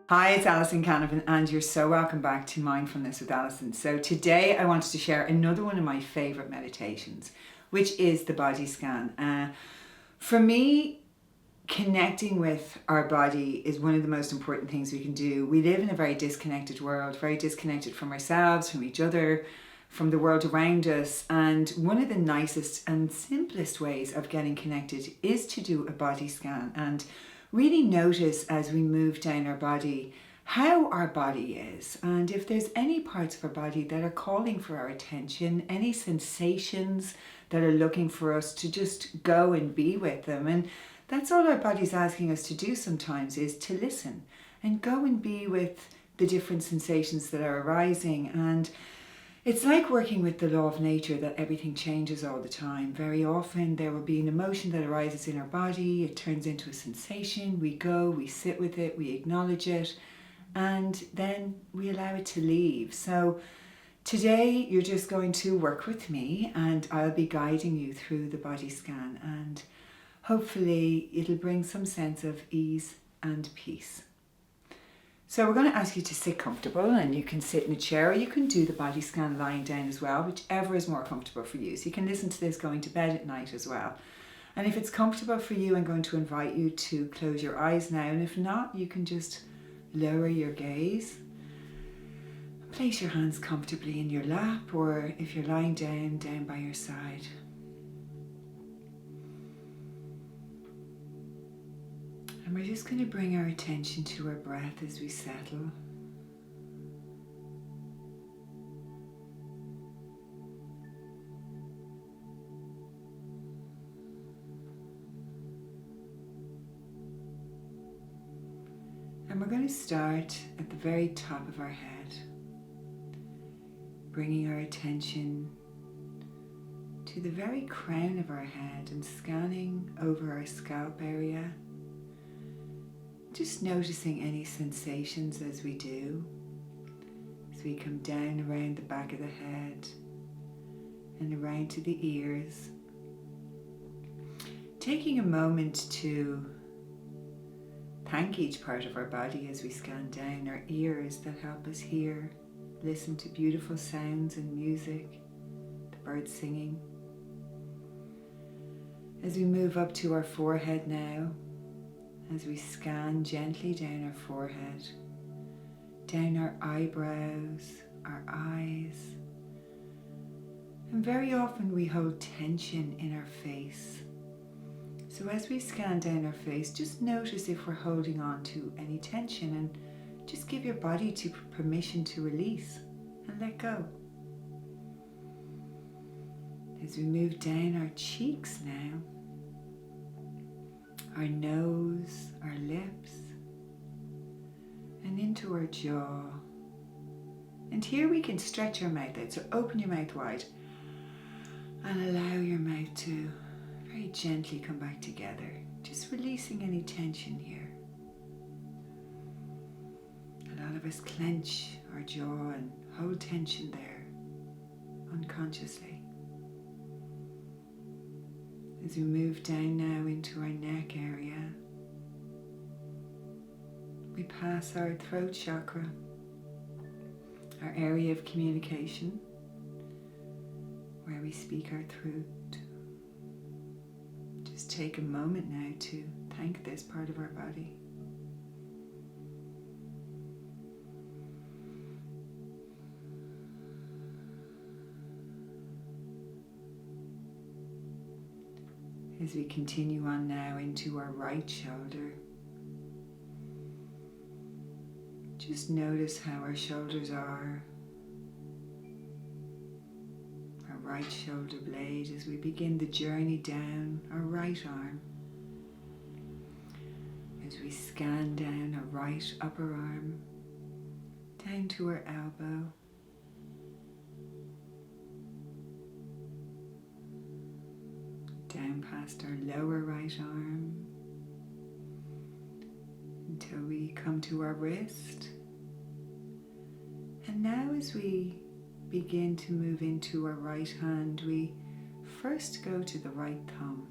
Hi, it's Alison Canavan, and you're so welcome back to Mindfulness with Alison. So today I wanted to share another one of my favourite meditations, which is the body scan. For me, connecting with our body is one of the most important things we can do. We live in a very disconnected world, very disconnected from ourselves, from each other, from the world around us. And one of the nicest and simplest ways of getting connected is to do a body scan and really notice as we move down our body how our body is, and if there's any parts of our body that are calling for our attention, any sensations that are looking for us to just go and be with them. And that's all our body's asking us to do sometimes, is to listen and go and be with the different sensations that are arising. And it's like working with the law of nature, that everything changes all the time. Very often there will be an emotion that arises in our body, it turns into a sensation, we go, we sit with it, we acknowledge it, and then we allow it to leave. So today you're just going to work with me, and I'll be guiding you through the body scan, and hopefully it'll bring some sense of ease and peace. So we're going to ask you to sit comfortable, and you can sit in a chair or you can do the body scan lying down as well, whichever is more comfortable for you. So you can listen to this going to bed at night as well. And if it's comfortable for you, I'm going to invite you to close your eyes now. And if not, you can just lower your gaze. Place your hands comfortably in your lap, or if you're lying down by your side. And we're just going to bring our attention to our breath as we settle. And we're going to start at the very top of our head, bringing our attention to the very crown of our head and scanning over our scalp area. Just noticing any sensations as we do, as we come down around the back of the head and around to the ears. Taking a moment to thank each part of our body as we scan down: our ears that help us hear, listen to beautiful sounds and music, the birds singing. As we move up to our forehead now, as we scan gently down our forehead, down our eyebrows, our eyes. And very often we hold tension in our face. So as we scan down our face, just notice if we're holding on to any tension, and just give your body permission to release and let go. As we move down our cheeks now, our nose, our lips, and into our jaw. And here we can stretch our mouth out, so open your mouth wide and allow your mouth to very gently come back together, just releasing any tension here. A lot of us clench our jaw and hold tension there unconsciously. As we move down now into our neck area, we pass our throat chakra, our area of communication, where we speak our throat. Just take a moment now to thank this part of our body. As we continue on now into our right shoulder, just notice how our shoulders are, our right shoulder blade, as we begin the journey down our right arm. As we scan down our right upper arm, down to our elbow, down past our lower right arm, until we come to our wrist. And now as we begin to move into our right hand, we first go to the right thumb,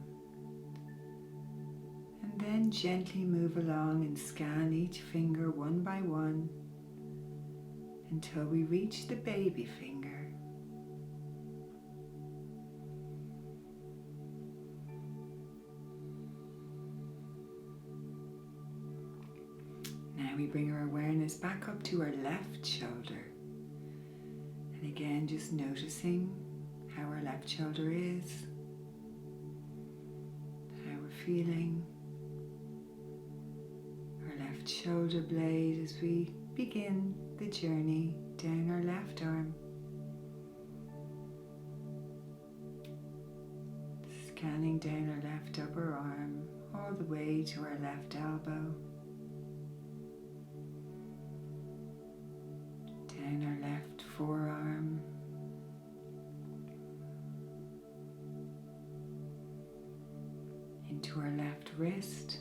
and And then gently move along and scan each finger one by one until we reach the baby finger. Now we bring our awareness back up to our left shoulder. And again, just noticing how our left shoulder is, how we're feeling. Our left shoulder blade as we begin the journey down our left arm. Scanning down our left upper arm all the way to our left elbow. Down our left forearm. Into our left wrist.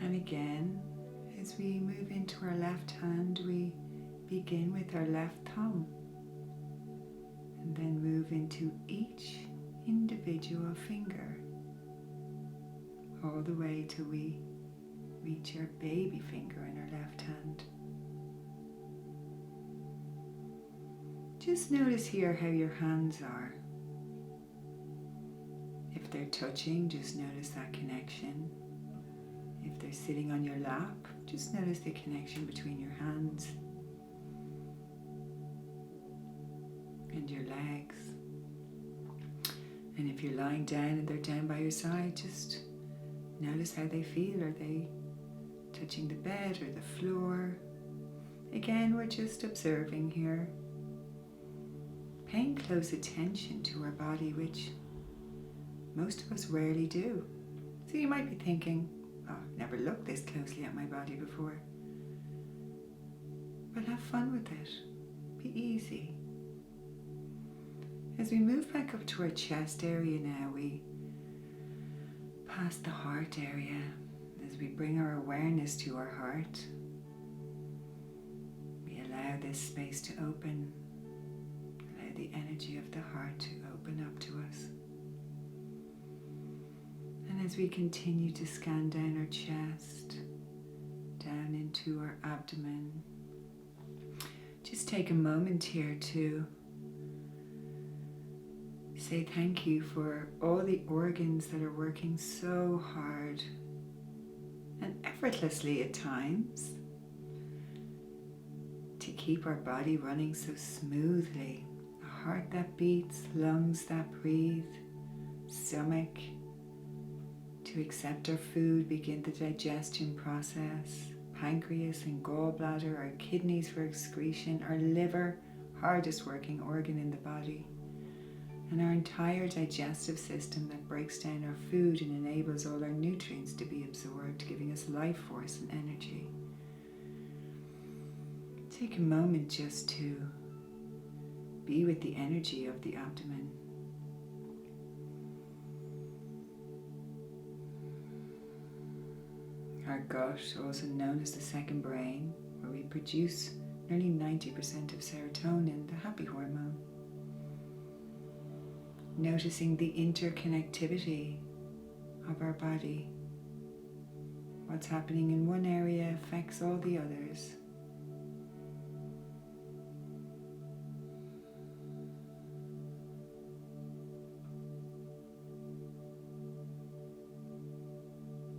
And again, as we move into our left hand, we begin with our left thumb and then move into each individual finger all the way till we reach our baby finger in our left hand. Just notice here how your hands are. If they're touching, just notice that connection. If they're sitting on your lap, just notice the connection between your hands and your legs. And if you're lying down and they're down by your side, just notice how they feel. Are they touching the bed or the floor? Again, we're just observing here, paying close attention to our body, which most of us rarely do. So you might be thinking, oh, I've never looked this closely at my body before. But have fun with it. Be easy. As we move back up to our chest area now, we pass the heart area. As we bring our awareness to our heart, we allow this space to open. Allow the energy of the heart to open up to us. And as we continue to scan down our chest, down into our abdomen, just take a moment here to say thank you for all the organs that are working so hard and effortlessly at times to keep our body running so smoothly. A heart that beats, lungs that breathe, stomach to accept our food, begin the digestion process, pancreas and gallbladder, our kidneys for excretion, our liver, hardest working organ in the body, and our entire digestive system that breaks down our food and enables all our nutrients to be absorbed, giving us life force and energy. Take a moment just to be with the energy of the abdomen. Our gut, also known as the second brain, where we produce nearly 90% of serotonin, the happy hormone. Noticing the interconnectivity of our body. What's happening in one area affects all the others.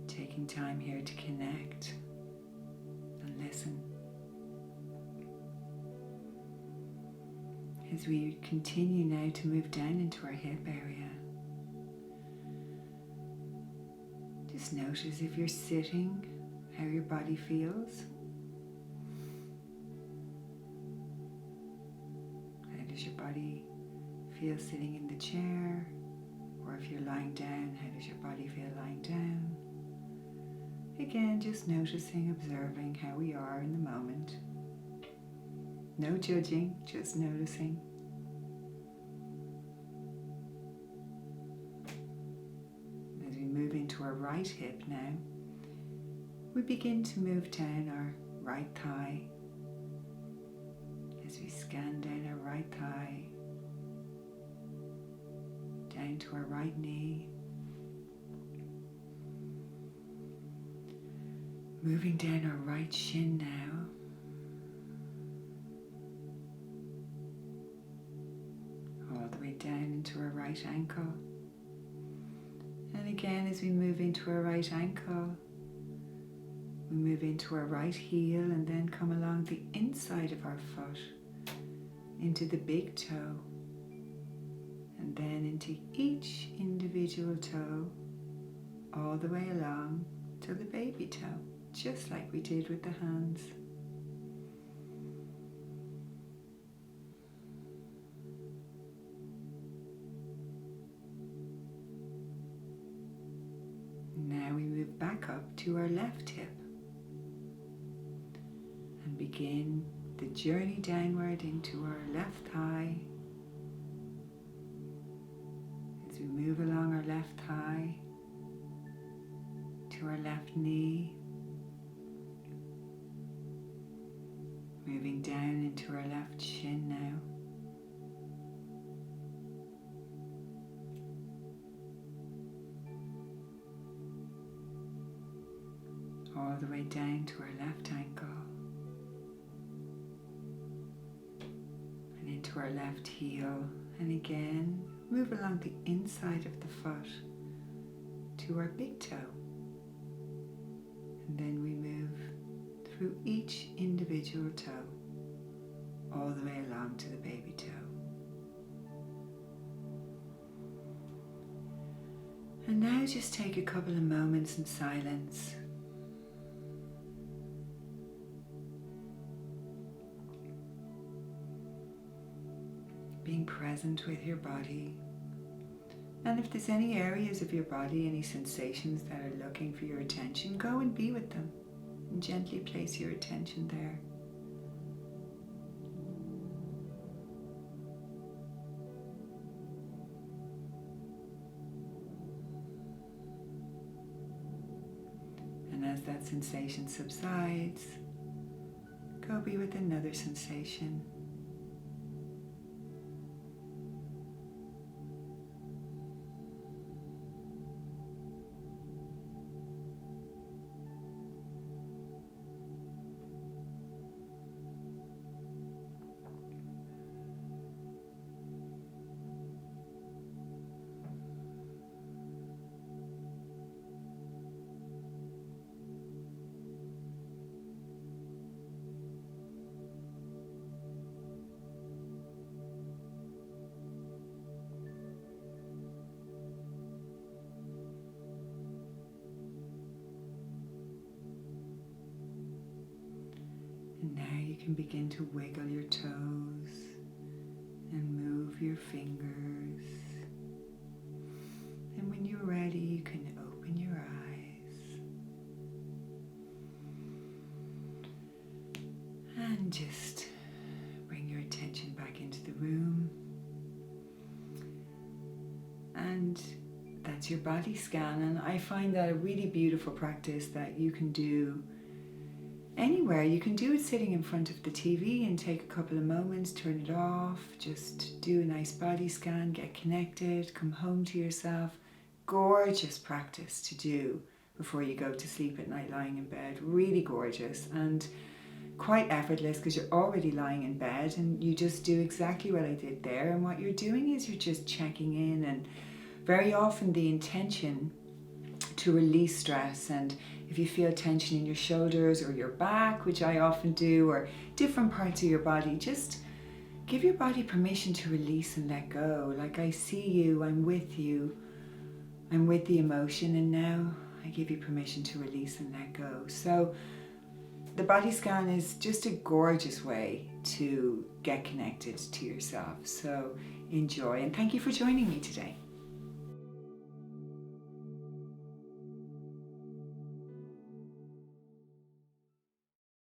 Taking time here to connect and listen. As we continue now to move down into our hip area, just notice if you're sitting, how your body feels. How does your body feel sitting in the chair? Or if you're lying down, how does your body feel lying down? Again, just noticing, observing how we are in the moment. No judging, just noticing. As we move into our right hip now, we begin to move down our right thigh. As we scan down our right thigh, down to our right knee. Moving down our right shin now. All the way down into our right ankle. And again, as we move into our right ankle, we move into our right heel and then come along the inside of our foot into the big toe and then into each individual toe all the way along to the baby toe, just like we did with the hands. Now we move back up to our left hip and begin the journey downward into our left thigh. As we move along our left thigh to our left knee, moving down into our left shin now. All the way down to our left ankle and into our left heel, and again move along the inside of the foot to our big toe, and then we move through each individual toe all the way along to the baby toe. And now just take a couple of moments in silence. Being present with your body. And if there's any areas of your body, any sensations that are looking for your attention, go and be with them and gently place your attention there. And as that sensation subsides, go be with another sensation. And now you can begin to wiggle your toes and move your fingers. And when you're ready, you can open your eyes. And just bring your attention back into the room. And that's your body scan. And I find that a really beautiful practice that you can do anywhere. You can do it sitting in front of the TV and take a couple of moments, turn it off, just do a nice body scan, get connected, come home to yourself. Gorgeous practice to do before you go to sleep at night lying in bed. Really gorgeous and quite effortless because you're already lying in bed and you just do exactly what I did there. And what you're doing is you're just checking in, and very often the intention to release stress. And if you feel tension in your shoulders or your back, which I often do, or different parts of your body, just give your body permission to release and let go. Like, I see you, I'm with you, I'm with the emotion, and now I give you permission to release and let go. So the body scan is just a gorgeous way to get connected to yourself. So enjoy, and thank you for joining me today.